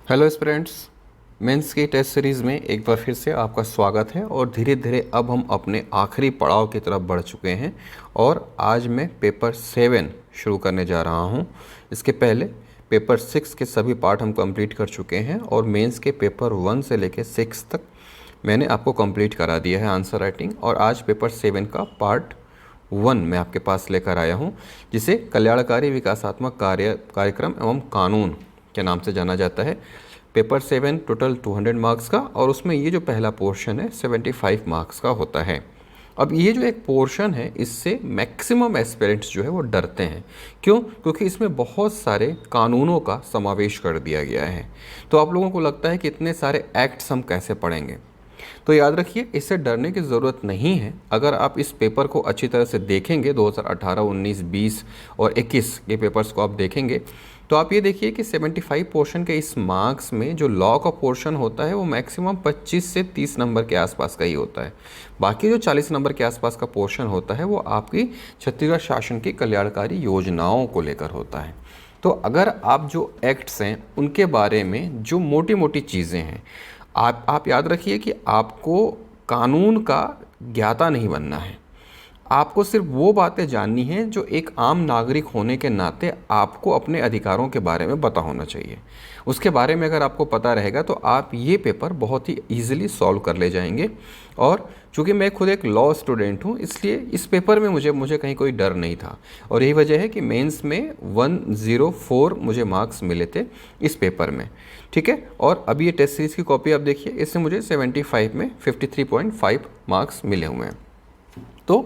Hello students, mains की test series में एक बार फिर से आपका स्वागत है। और धीरे धीरे अब हम अपने आखिरी पड़ाव की तरफ बढ़ चुके हैं और आज मैं पेपर 7 शुरू करने जा रहा हूं। इसके पहले पेपर 6 के सभी पार्ट हम कंप्लीट कर चुके हैं और मेंस के पेपर 1 से लेकर 6 तक मैंने आपको कंप्लीट करा दिया है आंसर राइटिंग। और आज पेपर 7 का पार्ट 1 मैं आपके पास लेकर आया हूँ, जिसे कल्याणकारी विकासात्मक कार्यक्रम एवं कानून के नाम से जाना जाता है। पेपर 7 टोटल 200 मार्क्स का, और उसमें ये जो पहला पोर्शन है 75 मार्क्स का होता है। अब ये जो एक पोर्शन है, इससे मैक्सिमम एस्पिरेंट्स जो है वो डरते हैं। क्यों? क्योंकि इसमें बहुत सारे कानूनों का समावेश कर दिया गया है। तो आप लोगों को लगता है कि इतने सारे एक्ट्स हम कैसे पढ़ेंगे। तो याद रखिए, इससे डरने की ज़रूरत नहीं है। अगर आप इस पेपर को अच्छी तरह से देखेंगे, 2018, 19, 20 और 21 के पेपर्स को आप देखेंगे, तो आप ये देखिए कि 75 पोर्शन के इस मार्क्स में जो लॉ का पोर्शन होता है वो मैक्सिमम 25 से 30 नंबर के आसपास का ही होता है। बाकी जो 40 नंबर के आसपास का पोर्शन होता है वो आपकी छत्तीसगढ़ शासन की कल्याणकारी योजनाओं को लेकर होता है। तो अगर आप जो एक्ट्स हैं उनके बारे में जो मोटी मोटी चीज़ें हैं, आप याद रखिए कि आपको कानून का ज्ञाता नहीं बनना है। आपको सिर्फ वो बातें जाननी हैं जो एक आम नागरिक होने के नाते आपको अपने अधिकारों के बारे में पता होना चाहिए। उसके बारे में अगर आपको पता रहेगा तो आप ये पेपर बहुत ही ईजिली सॉल्व कर ले जाएंगे। और चूँकि मैं खुद एक लॉ स्टूडेंट हूँ, इसलिए इस पेपर में मुझे कहीं कोई डर नहीं था। और यही वजह है कि मेंस में 104 मुझे मार्क्स मिले थे इस पेपर में। ठीक है। और अभी ये टेस्ट सीरीज़ की कॉपी आप देखिए, इससे मुझे 75 में 53.5 मार्क्स मिले हुए हैं। तो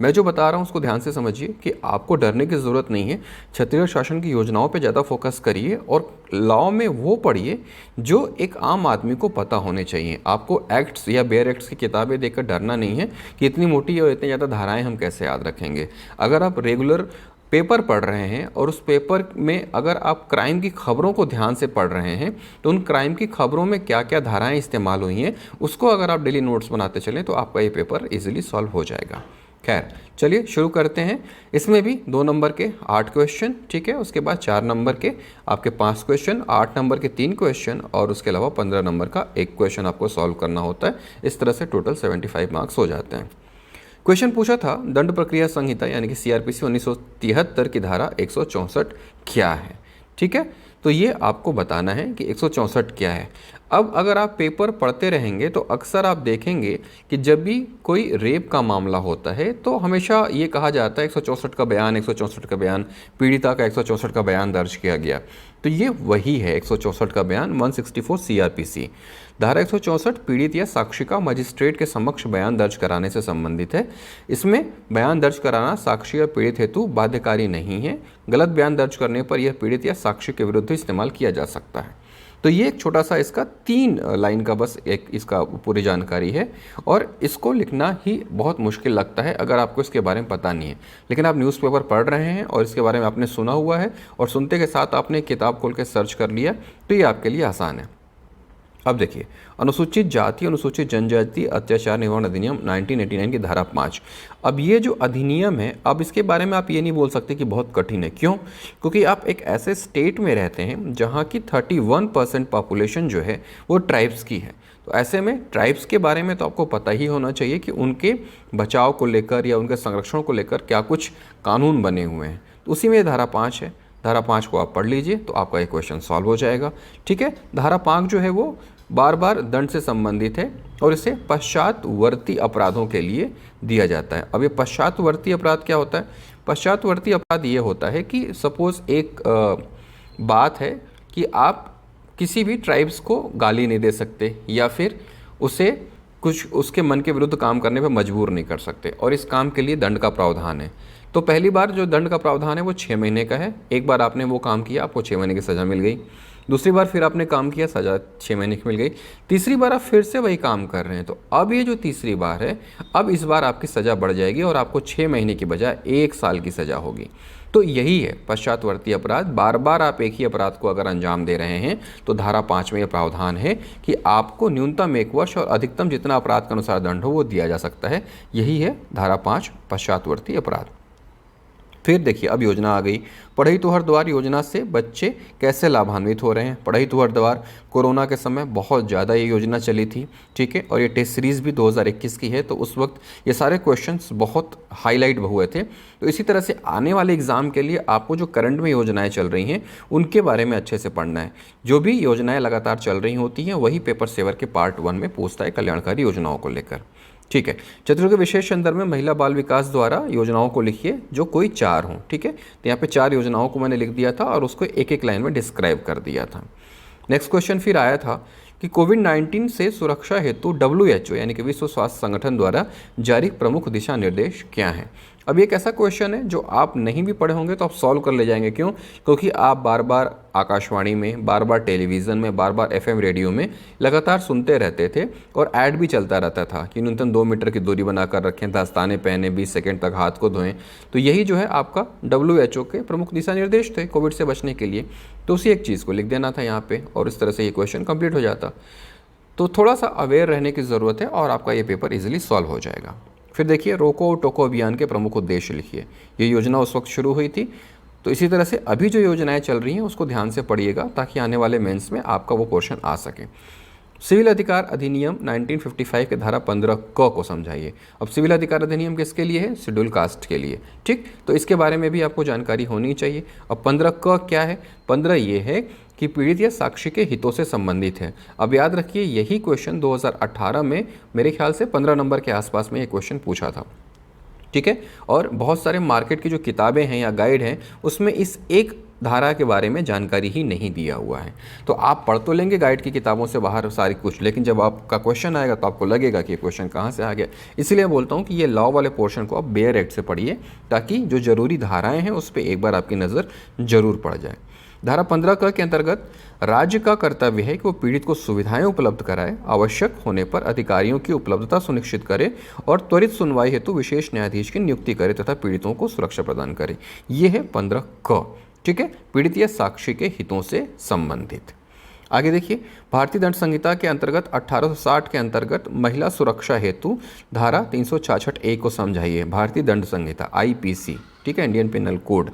मैं जो बता रहा हूँ उसको ध्यान से समझिए कि आपको डरने की ज़रूरत नहीं है। छत्तीसगढ़ शासन की योजनाओं पे ज़्यादा फोकस करिए और लॉ में वो पढ़िए जो एक आम आदमी को पता होने चाहिए। आपको एक्ट्स या बेयर एक्ट्स की किताबें देखकर डरना नहीं है कि इतनी मोटी और इतनी ज़्यादा धाराएँ हम कैसे याद रखेंगे। अगर आप रेगुलर पेपर पढ़ रहे हैं और उस पेपर में अगर आप क्राइम की खबरों को ध्यान से पढ़ रहे हैं, तो उन क्राइम की खबरों में क्या क्या धाराएं इस्तेमाल हुई हैं उसको अगर आप डेली नोट्स बनाते चलें तो आपका ये पेपर इजीली सॉल्व हो जाएगा। खैर, चलिए शुरू करते हैं। इसमें भी 2 नंबर के 8 क्वेश्चन, ठीक है। उसके बाद 4 नंबर के आपके 5 क्वेश्चन, 8 नंबर के 3 क्वेश्चन और उसके अलावा 15 नंबर का 1 क्वेश्चन आपको सॉल्व करना होता है। इस तरह से टोटल 75 मार्क्स हो जाते हैं। क्वेश्चन पूछा था, दंड प्रक्रिया संहिता यानी कि सीआरपीसी 1973 की धारा 164 क्या है। ठीक है। तो ये आपको बताना है कि 164 क्या है। अब अगर आप पेपर पढ़ते रहेंगे तो अक्सर आप देखेंगे कि जब भी कोई रेप का मामला होता है तो हमेशा ये कहा जाता है 164 का बयान, 164 का बयान, पीड़िता का 164 का बयान दर्ज किया गया। तो ये वही है 164 का बयान, 164 सीआरपीसी। धारा 164 पीड़ित या साक्षी का मजिस्ट्रेट के समक्ष बयान दर्ज कराने से संबंधित है। इसमें बयान दर्ज कराना साक्षी या पीड़ित हेतु बाध्यकारी नहीं है। गलत बयान दर्ज करने पर यह पीड़ित या साक्षी के विरुद्ध इस्तेमाल किया जा सकता है। तो ये एक छोटा सा इसका 3 लाइन का बस एक इसका पूरी जानकारी है और इसको लिखना ही बहुत मुश्किल लगता है अगर आपको इसके बारे में पता नहीं है। लेकिन आप न्यूज़पेपर पढ़ रहे हैं और इसके बारे में आपने सुना हुआ है और सुनते के साथ आपने किताब खोल के सर्च कर लिया तो ये आपके लिए आसान है। अब देखिए, अनुसूचित जाति अनुसूचित जनजाति अत्याचार निवारण अधिनियम 1989 की धारा 5। अब ये जो अधिनियम है, अब इसके बारे में आप ये नहीं बोल सकते कि बहुत कठिन है। क्यों? क्योंकि आप एक ऐसे स्टेट में रहते हैं जहाँ की 31% पॉपुलेशन जो है वो ट्राइब्स की है। तो ऐसे में ट्राइब्स के बारे में तो आपको पता ही होना चाहिए कि उनके बचाव को लेकर या उनके संरक्षण को लेकर क्या कुछ कानून बने हुए हैं। तो उसी में धारा 5 है। धारा 5 को आप पढ़ लीजिए तो आपका ये क्वेश्चन सॉल्व हो जाएगा। ठीक है। धारा 5 जो है वो बार बार दंड से संबंधित है और इसे पश्चातवर्ती अपराधों के लिए दिया जाता है। अब ये पश्चातवर्ती अपराध क्या होता है? पश्चातवर्ती अपराध ये होता है कि सपोज एक बात है कि आप किसी भी ट्राइब्स को गाली नहीं दे सकते या फिर उसे कुछ उसके मन के विरुद्ध काम करने पर मजबूर नहीं कर सकते और इस काम के लिए दंड का प्रावधान है। तो पहली बार जो दंड का प्रावधान है वो 6 महीने का है। एक बार आपने वो काम किया, आपको 6 महीने की सज़ा मिल गई। दूसरी बार फिर आपने काम किया, सज़ा 6 महीने की मिल गई। तीसरी बार आप फिर से वही काम कर रहे हैं, तो अब ये जो तीसरी बार है, अब इस बार आपकी सज़ा बढ़ जाएगी और आपको 6 महीने की बजाय 1 साल की सज़ा होगी। तो यही है पश्चातवर्ती अपराध। बार बार आप एक ही अपराध को अगर अंजाम दे रहे हैं तो धारा 5 में यह प्रावधान है कि आपको न्यूनतम 1 वर्ष और अधिकतम जितना अपराध के अनुसार दंड हो वो दिया जा सकता है। यही है धारा 5 पश्चातवर्ती अपराध। फिर देखिए अब योजना आ गई, पढ़ई तुहर द्वार योजना से बच्चे कैसे लाभान्वित हो रहे हैं। पढ़ई तुहर द्वार कोरोना के समय बहुत ज़्यादा ये योजना चली थी, ठीक है, और ये टेस्ट सीरीज़ भी 2021 की है, तो उस वक्त ये सारे क्वेश्चंस बहुत हाईलाइट हुए थे। तो इसी तरह से आने वाले एग्ज़ाम के लिए आपको जो करंट में योजनाएं चल रही हैं उनके बारे में अच्छे से पढ़ना है। जो भी योजनाएं लगातार चल रही होती हैं वही पेपर सेवर के पार्ट 1 में पूछता है कल्याणकारी योजनाओं को लेकर, ठीक है। चतुर्थ के विशेष संदर्भ में महिला बाल विकास द्वारा योजनाओं को लिखिए जो कोई 4 हों, ठीक है। तो यहाँ पे 4 योजनाओं को मैंने लिख दिया था और उसको एक एक लाइन में डिस्क्राइब कर दिया था। नेक्स्ट क्वेश्चन फिर आया था कि कोविड-19 से सुरक्षा हेतु WHO यानी कि विश्व स्वास्थ्य संगठन द्वारा जारी प्रमुख दिशा निर्देश क्या हैं। अब ये एक ऐसा क्वेश्चन है जो आप नहीं भी पढ़े होंगे तो आप सॉल्व कर ले जाएंगे। क्यों? क्योंकि आप बार बार आकाशवाणी में, बार बार टेलीविज़न में, बार बार FM रेडियो में लगातार सुनते रहते थे और ऐड भी चलता रहता था कि न्यूनतम 2 मीटर की दूरी बनाकर रखें, दस्ताने पहने, 20 सेकेंड तक हाथ को धोएं। तो यही जो है आपका WHO के प्रमुख दिशा निर्देश थे कोविड से बचने के लिए। तो उसी एक चीज़ को लिख देना था यहाँ पे और इस तरह से ये क्वेश्चन कंप्लीट हो जाता। तो थोड़ा सा अवेयर रहने की ज़रूरत है और आपका ये पेपर इजीली सॉल्व हो जाएगा। फिर देखिए रोको टोको अभियान के प्रमुख उद्देश्य लिखिए। ये योजना उस वक्त शुरू हुई थी, तो इसी तरह से अभी जो योजनाएं चल रही हैं उसको ध्यान से पढ़िएगा ताकि आने वाले मेंस में आपका वो क्वेश्चन आ सके। सिविल अधिकार अधिनियम 1955 के धारा 15 क को समझाइए। अब सिविल अधिकार अधिनियम किसके लिए है? शेड्यूल कास्ट के लिए, ठीक। तो इसके बारे में भी आपको जानकारी होनी चाहिए। अब 15 क क्या है? 15 ये है कि पीड़ित या साक्षी के हितों से संबंधित है। अब याद रखिए यही क्वेश्चन 2018 में मेरे ख्याल से 15 नंबर के आसपास में ये क्वेश्चन पूछा था, ठीक है। और बहुत सारे मार्केट की जो किताबें हैं या गाइड हैं उसमें इस एक धारा के बारे में जानकारी ही नहीं दिया हुआ है। तो आप पढ़ तो लेंगे गाइड की किताबों से बाहर सारी कुछ, लेकिन जब आपका क्वेश्चन आएगा तो आपको लगेगा कि ये क्वेश्चन कहाँ से आ गया। इसलिए बोलता हूँ कि ये लॉ वाले पोर्शन को आप बेयर एक्ट से पढ़िए ताकि जो जरूरी धाराएँ हैं उस पर एक बार आपकी नज़र जरूर पड़ जाए। धारा 15 क के अंतर्गत राज्य का कर्तव्य है कि वो पीड़ित को सुविधाएं उपलब्ध कराए, आवश्यक होने पर अधिकारियों की उपलब्धता सुनिश्चित करे और त्वरित सुनवाई हेतु विशेष न्यायाधीश की नियुक्ति करे तथा पीड़ितों को सुरक्षा प्रदान करे। ये है 15 क, ठीक है, पीड़ित या साक्षी के हितों से संबंधित। आगे देखिए भारतीय दंड संहिता के अंतर्गत 1860 के अंतर्गत महिला सुरक्षा हेतु धारा 366A को समझाइए। भारतीय दंड संहिता IPC, ठीक है, इंडियन पिनल कोड।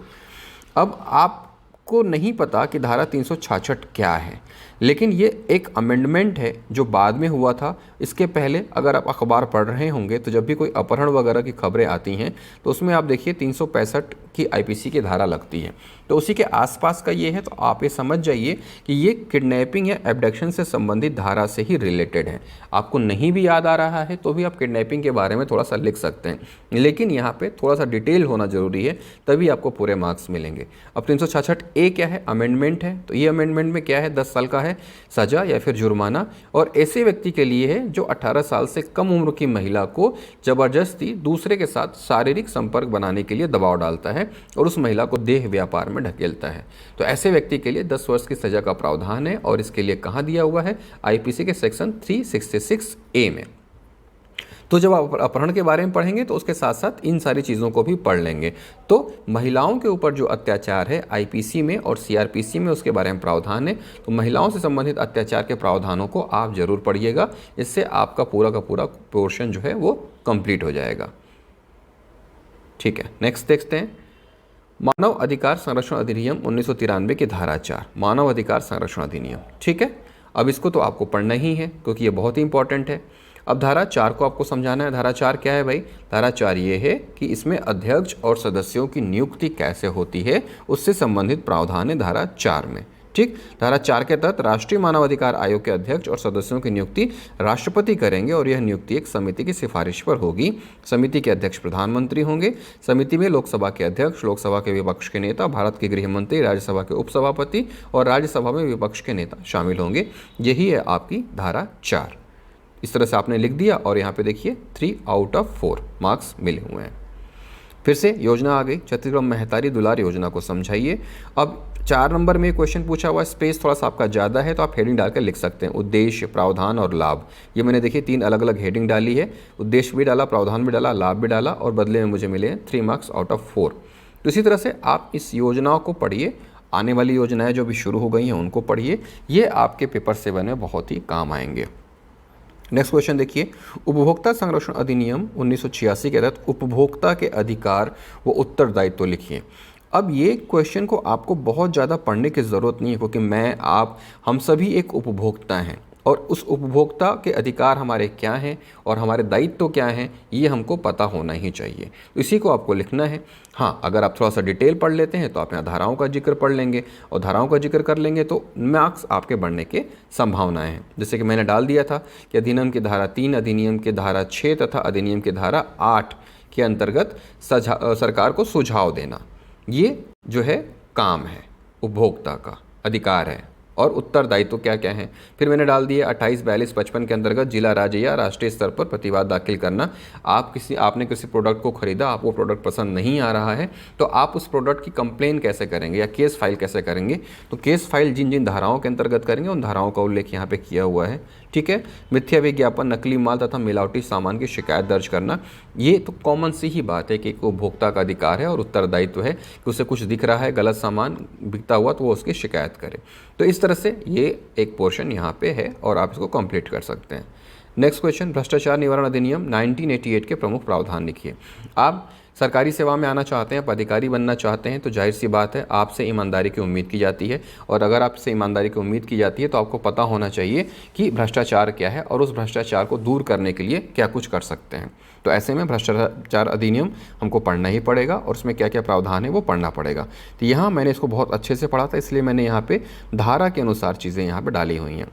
अब आपको नहीं पता कि धारा 366 क्या है, लेकिन ये एक अमेंडमेंट है जो बाद में हुआ था। इसके पहले अगर आप अखबार पढ़ रहे होंगे तो जब भी कोई अपहरण वगैरह की खबरें आती हैं तो उसमें आप देखिए 365 की IPC की धारा लगती है, तो उसी के आसपास का ये है। तो आप ये समझ जाइए कि ये किडनैपिंग या एब्डक्शन से संबंधित धारा से ही रिलेटेड है। आपको नहीं भी याद आ रहा है तो भी आप किडनैपिंग के बारे में थोड़ा सा लिख सकते हैं, लेकिन यहाँ पे थोड़ा सा डिटेल होना जरूरी है तभी आपको पूरे मार्क्स मिलेंगे। अब 366A क्या है? अमेंडमेंट है। तो ये अमेंडमेंट में क्या है? 10 साल का है सजा या फिर जुर्माना, और ऐसे व्यक्ति के लिए है जो 18 साल से कम उम्र की महिला को जबरदस्ती दूसरे के साथ शारीरिक संपर्क बनाने के लिए दबाव डालता है और उस महिला को देह व्यापार में ढकेलता है। तो ऐसे व्यक्ति के लिए 10 वर्ष की सजा का प्रावधान है और इसके लिए कहाँ दिया हुआ है? IPC के सेक्शन 366A में। तो जब आप अपहरण के बारे में पढ़ेंगे तो उसके साथ साथ इन सारी चीज़ों को भी पढ़ लेंगे। तो महिलाओं के ऊपर जो अत्याचार है IPC में और CRPC में उसके बारे में प्रावधान है। तो महिलाओं से संबंधित अत्याचार के प्रावधानों को आप जरूर पढ़िएगा, इससे आपका पूरा का पूरा पोर्शन जो है वो कंप्लीट हो जाएगा। ठीक है, नेक्स्ट देखते हैं मानव अधिकार संरक्षण अधिनियम 1993 की धारा 4, मानव अधिकार संरक्षण अधिनियम। ठीक है, अब इसको तो आपको पढ़ना ही है क्योंकि ये बहुत ही इंपॉर्टेंट है। अब धारा 4 को आपको समझाना है। धारा 4 क्या है भाई? धारा 4 ये है कि इसमें अध्यक्ष और सदस्यों की नियुक्ति कैसे होती है उससे संबंधित प्रावधान है धारा 4 में। ठीक, धारा 4 के तहत राष्ट्रीय मानवाधिकार आयोग के अध्यक्ष और सदस्यों की नियुक्ति राष्ट्रपति करेंगे और यह नियुक्ति एक समिति की सिफारिश पर होगी। समिति के अध्यक्ष प्रधानमंत्री होंगे। समिति में लोकसभा के अध्यक्ष, लोकसभा के विपक्ष के नेता, भारत के गृह मंत्री, राज्यसभा के उपसभापति और राज्यसभा में विपक्ष के नेता शामिल होंगे। यही है आपकी धारा 4। इस तरह से आपने लिख दिया और यहाँ पे देखिए 3 आउट ऑफ 4 मार्क्स मिले हुए हैं। फिर से योजना आ गई, छत्तीसगढ़ महतारी दुलार योजना को समझाइए। अब 4 नंबर में क्वेश्चन पूछा हुआ, स्पेस थोड़ा सा आपका ज़्यादा है तो आप हेडिंग डालकर लिख सकते हैं। उद्देश्य, प्रावधान और लाभ, ये मैंने देखिए 3 अलग अलग हेडिंग डाली है। उद्देश्य भी डाला, प्रावधान भी डाला, लाभ भी डाला और बदले में मुझे मिले 3 मार्क्स आउट ऑफ 4। तो इसी तरह से आप इस योजना को पढ़िए। आने वाली योजनाएँ जो भी शुरू हो गई हैं उनको पढ़िए, ये आपके पेपर 7 में बहुत ही काम आएंगे। नेक्स्ट क्वेश्चन देखिए, उपभोक्ता संरक्षण अधिनियम 1986 के तहत उपभोक्ता के अधिकार व उत्तरदायित्व लिखिए। अब ये क्वेश्चन को आपको बहुत ज़्यादा पढ़ने की ज़रूरत नहीं है, क्योंकि मैं, आप, हम सभी एक उपभोक्ता हैं और उस उपभोक्ता के अधिकार हमारे क्या हैं और हमारे दायित्व क्या हैं ये हमको पता होना ही चाहिए। तो इसी को आपको लिखना है। हाँ, अगर आप थोड़ा सा डिटेल पढ़ लेते हैं तो आप यहाँ धाराओं का जिक्र पढ़ लेंगे और धाराओं का जिक्र कर लेंगे तो मार्क्स आपके बढ़ने के संभावनाएं हैं। जैसे कि मैंने डाल दिया था कि अधिनियम की धारा 3, अधिनियम की धारा 6 तथा अधिनियम की धारा 8 के अंतर्गत सरकार को सुझाव देना, ये जो है काम है, उपभोक्ता का अधिकार है। और उत्तरदायित्व क्या क्या है फिर मैंने डाल दिए 28, 42, 55 के अंतर्गत जिला, राज्य या राष्ट्रीय स्तर पर प्रतिवाद दाखिल करना। आपने किसी प्रोडक्ट को खरीदा, आपको प्रोडक्ट पसंद नहीं आ रहा है तो आप उस प्रोडक्ट की कंप्लेन कैसे करेंगे या केस फाइल कैसे करेंगे। तो केस फाइल जिन जिन धाराओं के अंतर्गत करेंगे उन धाराओं का उल्लेख यहाँ पे किया हुआ है। ठीक है, मिथ्या विज्ञापन, नकली माल तथा मिलावटी सामान की शिकायत दर्ज करना, ये तो कॉमन सी ही बात है कि एक उपभोक्ता का अधिकार है और उत्तरदायित्व है कि उसे कुछ दिख रहा है गलत सामान बिकता हुआ तो वो उसकी शिकायत करे। तो इस तरह से ये एक पोर्शन यहाँ पे है और आप इसको कंप्लीट कर सकते हैं। नेक्स्ट क्वेश्चन, भ्रष्टाचार निवारण अधिनियम 1988 के प्रमुख प्रावधान लिखिए। आप सरकारी सेवा में आना चाहते हैं, आप अधिकारी बनना चाहते हैं तो जाहिर सी बात है आपसे ईमानदारी की उम्मीद की जाती है, और अगर आपसे ईमानदारी की उम्मीद की जाती है तो आपको पता होना चाहिए कि भ्रष्टाचार क्या है और उस भ्रष्टाचार को दूर करने के लिए क्या कुछ कर सकते हैं। तो ऐसे में भ्रष्टाचार अधिनियम हमको पढ़ना ही पड़ेगा और उसमें क्या क्या प्रावधान है वो पढ़ना पड़ेगा। तो यहाँ मैंने इसको बहुत अच्छे से पढ़ा था, इसलिए मैंने यहाँ पे धारा के अनुसार चीज़ें यहाँ पे डाली हुई हैं।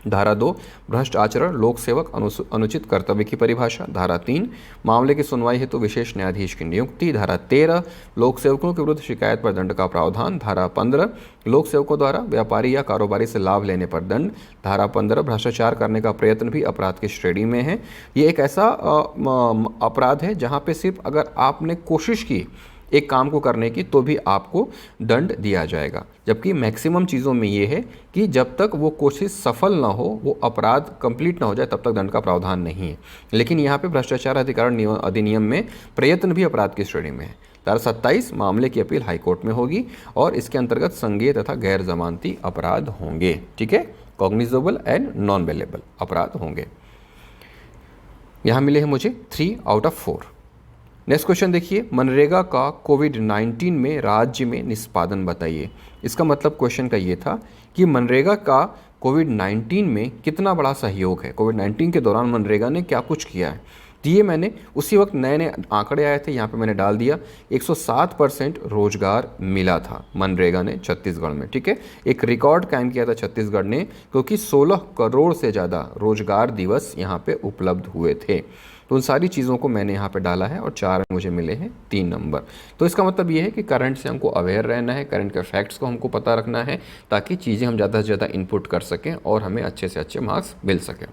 धारा 2, भ्रष्ट आचरण, लोक सेवक, अनुचित कर्तव्य की परिभाषा। धारा 3, मामले की सुनवाई हेतु विशेष न्यायाधीश की नियुक्ति। धारा 13, लोक सेवकों के विरुद्ध शिकायत पर दंड का प्रावधान। धारा 15, लोक सेवकों द्वारा व्यापारी या कारोबारी से लाभ लेने पर दंड। धारा 15, भ्रष्टाचार करने का प्रयत्न भी अपराध की श्रेणी में है। ये एक ऐसा अपराध है जहाँ पे सिर्फ अगर आपने कोशिश की एक काम को करने की तो भी आपको दंड दिया जाएगा, जबकि मैक्सिमम चीज़ों में ये है कि जब तक वो कोशिश सफल ना हो, वो अपराध कंप्लीट ना हो जाए, तब तक दंड का प्रावधान नहीं है। लेकिन यहाँ पे भ्रष्टाचार अधिनियम में प्रयत्न भी अपराध की श्रेणी में है। धारा 27, मामले की अपील हाईकोर्ट में होगी और इसके अंतर्गत संज्ञेय तथा गैर जमानती अपराध होंगे। ठीक है, कॉग्निजेबल एंड नॉन बेलेबल अपराध होंगे। यहाँ मिले हैं मुझे 3 आउट ऑफ 4। नेक्स्ट क्वेश्चन देखिए, मनरेगा का कोविड-19 में राज्य में निष्पादन बताइए। इसका मतलब क्वेश्चन का ये था कि मनरेगा का कोविड-19 में कितना बड़ा सहयोग है, कोविड-19 के दौरान मनरेगा ने क्या कुछ किया है। तो ये मैंने उसी वक्त नए नए आंकड़े आए थे, यहाँ पे मैंने डाल दिया 107% रोजगार मिला था मनरेगा ने छत्तीसगढ़ में। ठीक है, एक रिकॉर्ड कायम किया था छत्तीसगढ़ ने, क्योंकि 16 करोड़ से ज़्यादा रोजगार दिवस यहाँ पे उपलब्ध हुए थे। तो उन सारी चीज़ों को मैंने यहाँ पे डाला है और 4 मुझे मिले हैं 3 नंबर। तो इसका मतलब ये है कि करंट से हमको अवेयर रहना है, करंट के फैक्ट्स को हमको पता रखना है ताकि चीज़ें हम ज़्यादा से ज़्यादा इनपुट कर सकें और हमें अच्छे से अच्छे मार्क्स मिल सकें।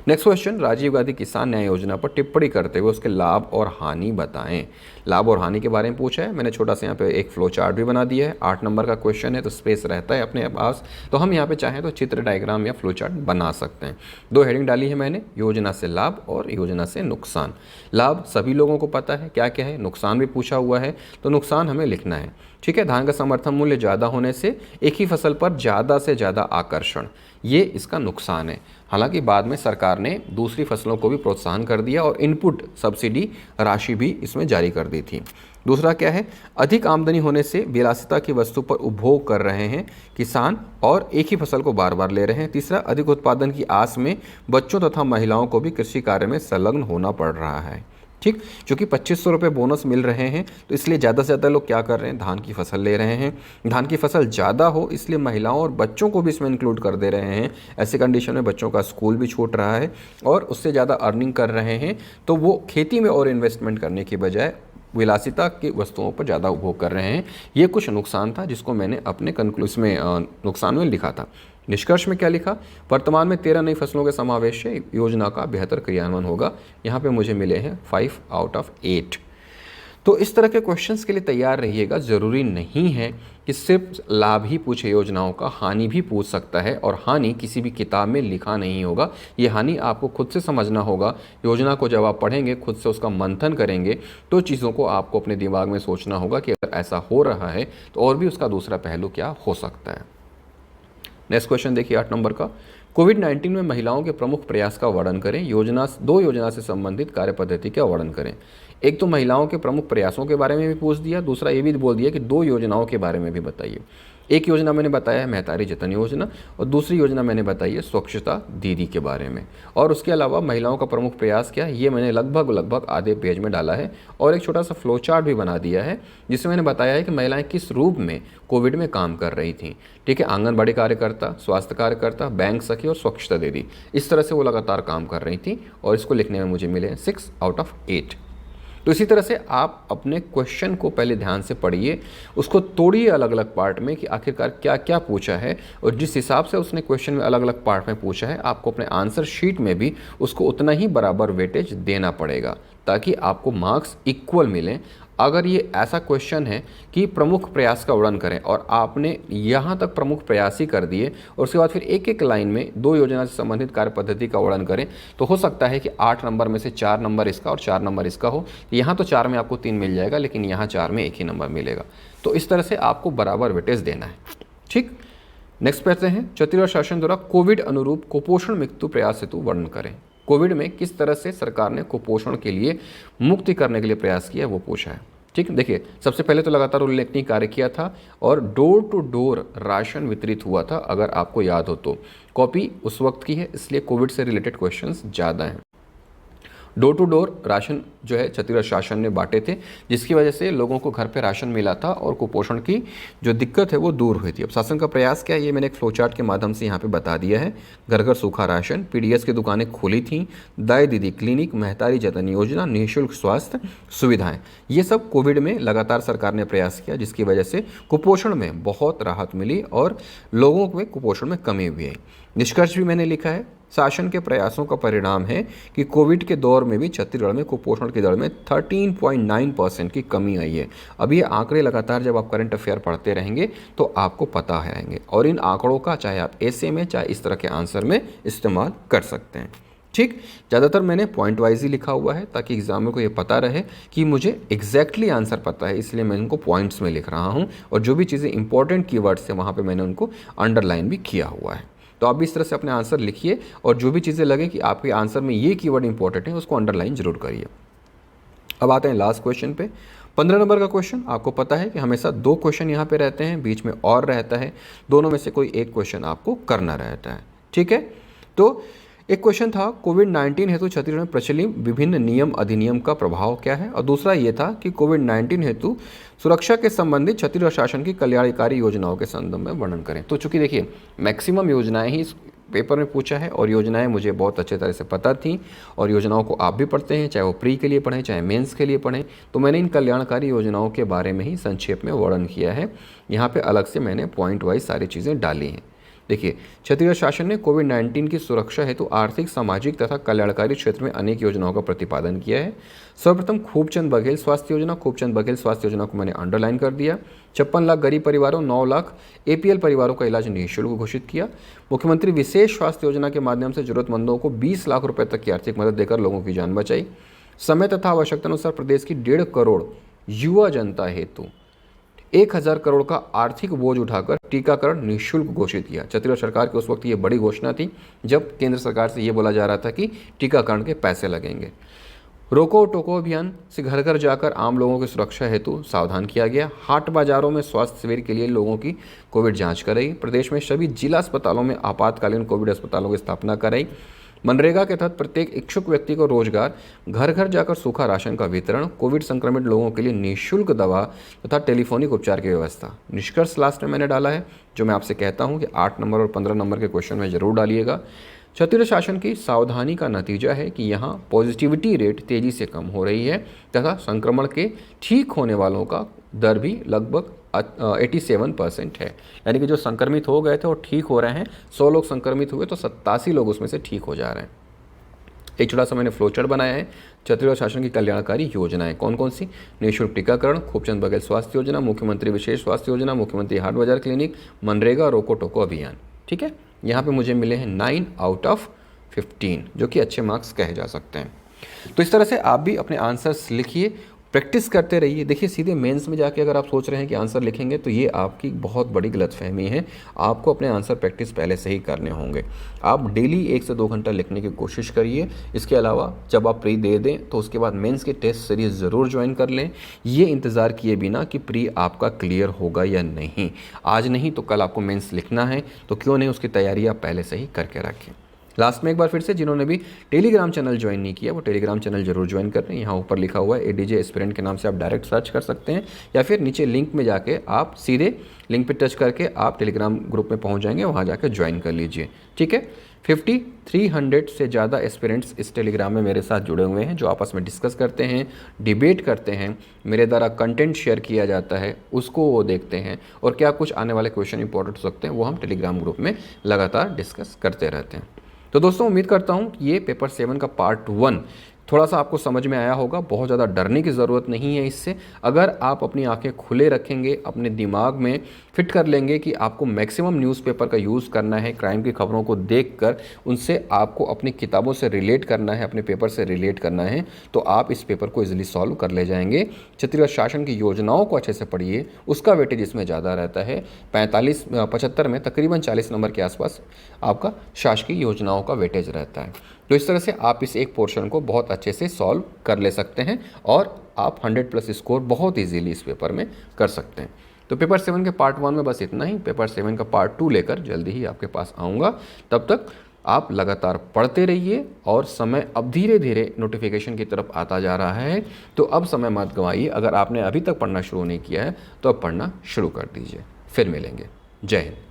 नेक्स्ट क्वेश्चन, राजीव गांधी किसान न्याय योजना पर टिप्पणी करते हुए उसके लाभ और हानि बताएं। लाभ और हानि के बारे में पूछा है, मैंने छोटा सा यहाँ पे एक फ्लो चार्ट भी बना दिया है। 8 नंबर का क्वेश्चन है तो स्पेस रहता है अपने पास, तो हम यहाँ पे चाहें तो चित्र, डायग्राम या फ्लो चार्ट बना सकते हैं। 2 हेडिंग डाली है मैंने, योजना से लाभ और योजना से नुकसान। लाभ सभी लोगों को पता है क्या क्या है, नुकसान भी पूछा हुआ है तो नुकसान हमें लिखना है। ठीक है, धान का समर्थन मूल्य ज़्यादा होने से एक ही फसल पर ज़्यादा से ज़्यादा आकर्षण, ये इसका नुकसान है। हालांकि बाद में सरकार ने दूसरी फसलों को भी प्रोत्साहन कर दिया और इनपुट सब्सिडी राशि भी इसमें जारी कर दी थी। दूसरा क्या है, अधिक आमदनी होने से विलासिता की वस्तु पर उपभोग कर रहे हैं किसान और एक ही फसल को बार बार ले रहे हैं। तीसरा, अधिक उत्पादन की आस में बच्चों तथा महिलाओं को भी कृषि कार्य में संलग्न होना पड़ रहा है। ठीक, क्योंकि 2500 रुपये बोनस मिल रहे हैं तो इसलिए ज़्यादा से ज़्यादा लोग क्या कर रहे हैं, धान की फसल ले रहे हैं। धान की फसल ज़्यादा हो इसलिए महिलाओं और बच्चों को भी इसमें इंक्लूड कर दे रहे हैं। ऐसे कंडीशन में बच्चों का स्कूल भी छूट रहा है और उससे ज़्यादा अर्निंग कर रहे हैं, तो वो खेती में और इन्वेस्टमेंट करने की बजाय विलासिता की वस्तुओं पर ज़्यादा उपभोग कर रहे हैं। ये कुछ नुकसान था जिसको मैंने अपने कंक्लूजन में नुकसान में लिखा था। निष्कर्ष में क्या लिखा, वर्तमान में 13 नई फसलों के समावेश से योजना का बेहतर क्रियान्वयन होगा। यहाँ पे मुझे मिले हैं 5 आउट ऑफ 8। तो इस तरह के क्वेश्चंस के लिए तैयार रहिएगा। ज़रूरी नहीं है कि सिर्फ लाभ ही पूछे योजनाओं का, हानि भी पूछ सकता है और हानि किसी भी किताब में लिखा नहीं होगा। ये हानि आपको खुद से समझना होगा। योजना को जब आप पढ़ेंगे, खुद से उसका मंथन करेंगे तो चीज़ों को आपको अपने दिमाग में सोचना होगा कि अगर ऐसा हो रहा है तो और भी उसका दूसरा पहलू क्या हो सकता है। नेक्स्ट क्वेश्चन देखिए 8 नंबर का, कोविड-19 में महिलाओं के प्रमुख प्रयास का वर्णन करें, दो योजना से संबंधित कार्य पद्धति का वर्णन करें। एक तो महिलाओं के प्रमुख प्रयासों के बारे में भी पूछ दिया, दूसरा ये भी बोल दिया कि 2 योजनाओं के बारे में भी बताइए। एक योजना मैंने बताया है महतारी जतन योजना, और दूसरी योजना मैंने बताई है स्वच्छता दीदी के बारे में। और उसके अलावा महिलाओं का प्रमुख प्रयास क्या है ये मैंने लगभग आधे पेज में डाला है, और एक छोटा सा फ्लो चार्ट भी बना दिया है जिसमें मैंने बताया है कि महिलाएं किस रूप में कोविड में काम कर रही थी। ठीक है, आंगनबाड़ी कार्यकर्ता, स्वास्थ्य कार्यकर्ता, बैंक सखी और स्वच्छता दीदी, इस तरह से वो लगातार काम कर रही थी, और इसको लिखने में मुझे मिले 6 आउट ऑफ 8। तो इसी तरह से आप अपने क्वेश्चन को पहले ध्यान से पढ़िए, उसको तोड़िए अलग अलग पार्ट में कि आखिरकार क्या क्या पूछा है, और जिस हिसाब से उसने क्वेश्चन में अलग अलग पार्ट में पूछा है आपको अपने आंसर शीट में भी उसको उतना ही बराबर वेटेज देना पड़ेगा ताकि आपको मार्क्स इक्वल मिलें। अगर ये ऐसा क्वेश्चन है कि प्रमुख प्रयास का वर्णन करें और आपने यहाँ तक प्रमुख प्रयास ही कर दिए और उसके बाद फिर एक एक लाइन में 2 योजना से संबंधित कार्य पद्धति का वर्णन करें, तो हो सकता है कि 8 नंबर में से 4 नंबर इसका और 4 नंबर इसका हो। यहाँ तो 4 में आपको 3 मिल जाएगा, लेकिन यहाँ 4 में 1 ही नंबर मिलेगा। तो इस तरह से आपको बराबर वेटेज देना है। ठीक, नेक्स्ट पढ़ते हैं, छत्तीसगढ़ शासन द्वारा कोविड अनुरूप कुपोषण मृत्यु प्रयास हेतु वर्णन करें। कोविड में किस तरह से सरकार ने कुपोषण के लिए मुक्ति करने के लिए प्रयास किया वो पूछा है। ठीक, देखिए सबसे पहले तो लगातार उल्लेखनीय कार्य किया था और डोर टू डोर राशन वितरित हुआ था। अगर आपको याद हो तो कॉपी उस वक्त की है, इसलिए कोविड से रिलेटेड क्वेश्चंस ज़्यादा हैं। डोर टू डोर राशन जो है छत्तीसगढ़ शासन ने बांटे थे, जिसकी वजह से लोगों को घर पे राशन मिला था और कुपोषण की जो दिक्कत है वो दूर हुई थी। अब शासन का प्रयास क्या है ये मैंने एक फ्लो चार्ट के माध्यम से यहाँ पे बता दिया है। घर घर सूखा राशन, पीडीएस की दुकानें खुली थीं, दाई दीदी क्लिनिक, महतारी जतन योजना, निःशुल्क स्वास्थ्य सुविधाएं, ये सब कोविड में लगातार सरकार ने प्रयास किया, जिसकी वजह से कुपोषण में बहुत राहत मिली और लोगों में कुपोषण में कमी हुई है। निष्कर्ष भी मैंने लिखा है, शासन के प्रयासों का परिणाम है कि कोविड के दौर में भी छत्तीसगढ़ में कुपोषण की दर में 13.9% की कमी आई है। अब ये आंकड़े लगातार जब आप करंट अफेयर पढ़ते रहेंगे तो आपको पता रहेंगे, और इन आंकड़ों का चाहे आप ऐसे में चाहे इस तरह के आंसर में इस्तेमाल कर सकते हैं। ठीक, ज़्यादातर मैंने पॉइंट वाइज ही लिखा हुआ है ताकि एग्जामिनर को ये पता रहे कि मुझे एग्जैक्टली आंसर पता है, इसलिए मैं इनको पॉइंट्स में लिख रहा हूँ, और जो भी चीज़ें इंपॉर्टेंट कीवर्ड्स हैं वहाँ पर मैंने उनको अंडरलाइन भी किया हुआ है। तो आप भी इस तरह से अपने आंसर लिखिए, और जो भी चीज़ें लगे कि आपके आंसर में ये कीवर्ड इंपॉर्टेंट है उसको अंडरलाइन जरूर करिए। अब आते हैं लास्ट क्वेश्चन पे, 15 नंबर का क्वेश्चन। आपको पता है कि हमेशा 2 क्वेश्चन यहाँ पे रहते हैं, बीच में और रहता है, दोनों में से कोई एक क्वेश्चन आपको करना रहता है। ठीक है, तो एक क्वेश्चन था कोविड-19 हेतु छत्तीसगढ़ में प्रचलित विभिन्न नियम अधिनियम का प्रभाव क्या है, और दूसरा ये था कि कोविड-19 हेतु सुरक्षा के संबंधित छत्तीसगढ़ शासन की कल्याणकारी योजनाओं के संदर्भ में वर्णन करें। तो चूंकि देखिए मैक्सिमम योजनाएं ही इस पेपर में पूछा है, और योजनाएं मुझे बहुत अच्छे तरह से पता थी, और योजनाओं को आप भी पढ़ते हैं, चाहे वो प्री के लिए पढ़ें चाहे मेंस के लिए पढ़ें, तो मैंने इन कल्याणकारी योजनाओं के बारे में ही संक्षेप में वर्णन किया है। यहाँ पे अलग से मैंने पॉइंट वाइज सारी चीज़ें डाली हैं। देखिए, छत्तीसगढ़ शासन ने कोविड-19 की सुरक्षा हेतु आर्थिक, सामाजिक तथा कल्याणकारी क्षेत्र में अनेक योजनाओं का प्रतिपादन किया है। सर्वप्रथम खूबचंद बघेल स्वास्थ्य योजना, खूबचंद बघेल स्वास्थ्य योजना को मैंने अंडरलाइन कर दिया। 56 लाख गरीब परिवारों, 9 लाख एपीएल परिवारों का इलाज निःशुल्क घोषित किया। मुख्यमंत्री विशेष स्वास्थ्य योजना के माध्यम से जरूरतमंदों को 20 लाख रुपये तक की आर्थिक मदद देकर लोगों की जान बचाई। समय तथा आवश्यकता अनुसार प्रदेश की 1.5 करोड़ युवा जनता हेतु 1000 करोड़ का आर्थिक बोझ उठाकर टीकाकरण निःशुल्क घोषित किया। छत्तीसगढ़ सरकार की उस वक्त ये बड़ी घोषणा थी जब केंद्र सरकार से ये बोला जा रहा था कि टीकाकरण के पैसे लगेंगे। रोको टोको अभियान से घर घर जाकर आम लोगों की सुरक्षा हेतु सावधान किया गया। हाट बाजारों में स्वास्थ्य शिविर के लिए लोगों की कोविड जांच कराई। प्रदेश में सभी जिला अस्पतालों में आपातकालीन कोविड अस्पतालों की स्थापना कराई। मनरेगा के तहत प्रत्येक इच्छुक व्यक्ति को रोजगार, घर घर जाकर सूखा राशन का वितरण, कोविड संक्रमित लोगों के लिए निःशुल्क दवा तथा टेलीफोनिक उपचार की व्यवस्था। निष्कर्ष लास्ट में मैंने डाला है, जो मैं आपसे कहता हूं कि 8 नंबर और 15 नंबर के क्वेश्चन में जरूर डालिएगा। छत्तीसगढ़ शासन की सावधानी का नतीजा है कि यहाँ पॉजिटिविटी रेट तेजी से कम हो रही है तथा संक्रमण के ठीक होने वालों का दर भी लगभग 87% है। यानी कि जो संक्रमित हो गए थे वो ठीक हो रहे हैं। 100 लोग संक्रमित हुए तो 87 लोग उसमें से ठीक हो जा रहे हैं। एक छोटा सा मैंने फ्लोचार्ट बनाया है। छत्तीसगढ़ शासन की कल्याणकारी योजनाएं कौन कौन सी? निःशुल्क टीकाकरण, खूबचंद बघेल स्वास्थ्य योजना, मुख्यमंत्री विशेष स्वास्थ्य योजना, मुख्यमंत्री हाट बाजार क्लिनिक, मनरेगा, रोको टोको अभियान। ठीक है, यहाँ पे मुझे मिले हैं 9 आउट ऑफ 15, जो कि अच्छे मार्क्स कहे जा सकते हैं। तो इस तरह से आप भी अपने आंसर्स लिखिए प्रैक्टिस करते रहिए। देखिए सीधे मेंस में जाके अगर आप सोच रहे हैं कि आंसर लिखेंगे तो ये आपकी बहुत बड़ी गलतफहमी है। आपको अपने आंसर प्रैक्टिस पहले से ही करने होंगे। आप डेली 1 से 2 घंटा लिखने की कोशिश करिए। इसके अलावा जब आप प्री दे दें तो उसके बाद मेंस की टेस्ट सीरीज ज़रूर ज्वाइन कर लें। ये इंतज़ार किए बिना कि प्री आपका क्लियर होगा या नहीं। आज नहीं तो कल आपको मेंस लिखना है, तो क्यों नहीं उसकी तैयारी आप पहले से ही करके रखें। लास्ट में एक बार फिर से जिन्होंने भी टेलीग्राम चैनल ज्वाइन नहीं किया वो टेलीग्राम चैनल जरूर ज्वाइन कर लें। यहाँ ऊपर लिखा हुआ है ADJ एस्पिरेंट के नाम से आप डायरेक्ट सर्च कर सकते हैं, या फिर नीचे लिंक में जाके आप सीधे लिंक पे टच करके आप टेलीग्राम ग्रुप में पहुँच जाएंगे, वहाँ जाकर ज्वाइन कर लीजिए। ठीक है, 300 से ज़्यादा एस्पिरेंट्स इस टेलीग्राम में मेरे साथ जुड़े हुए हैं, जो आपस में डिस्कस करते हैं, डिबेट करते हैं, मेरे द्वारा कंटेंट शेयर किया जाता है उसको वो देखते हैं, और क्या कुछ आने वाले क्वेश्चन इंपॉर्टेंट हो सकते हैं वो हम टेलीग्राम ग्रुप में लगातार डिस्कस करते रहते हैं। तो दोस्तों उम्मीद करता हूँ कि ये पेपर 7 का पार्ट 1 थोड़ा सा आपको समझ में आया होगा। बहुत ज़्यादा डरने की ज़रूरत नहीं है इससे। अगर आप अपनी आंखें खुले रखेंगे, अपने दिमाग में फिट कर लेंगे कि आपको मैक्सिमम न्यूज़पेपर का यूज़ करना है, क्राइम की खबरों को देखकर उनसे आपको अपनी किताबों से रिलेट करना है, अपने पेपर से रिलेट करना है, तो आप इस पेपर को इजीली सॉल्व कर ले जाएंगे। छत्तीसगढ़ शासन की योजनाओं को अच्छे से पढ़िए, उसका वेटेज इसमें ज़्यादा रहता है। 75 में तकरीबन 40 नंबर के आसपास आपका शासकीय योजनाओं का वेटेज रहता है। तो इस तरह से आप इस एक पोर्शन को बहुत अच्छे से सॉल्व कर ले सकते हैं और आप 100+ स्कोर बहुत इजीली इस पेपर में कर सकते हैं। तो पेपर 7 के पार्ट 1 में बस इतना ही। पेपर 7 का पार्ट 2 लेकर जल्दी ही आपके पास आऊँगा। तब तक आप लगातार पढ़ते रहिए, और समय अब धीरे धीरे नोटिफिकेशन की तरफ आता जा रहा है, तो अब समय मत गंवाइए। अगर आपने अभी तक पढ़ना शुरू नहीं किया है तो अब पढ़ना शुरू कर दीजिए। फिर मिलेंगे। जय हिंद।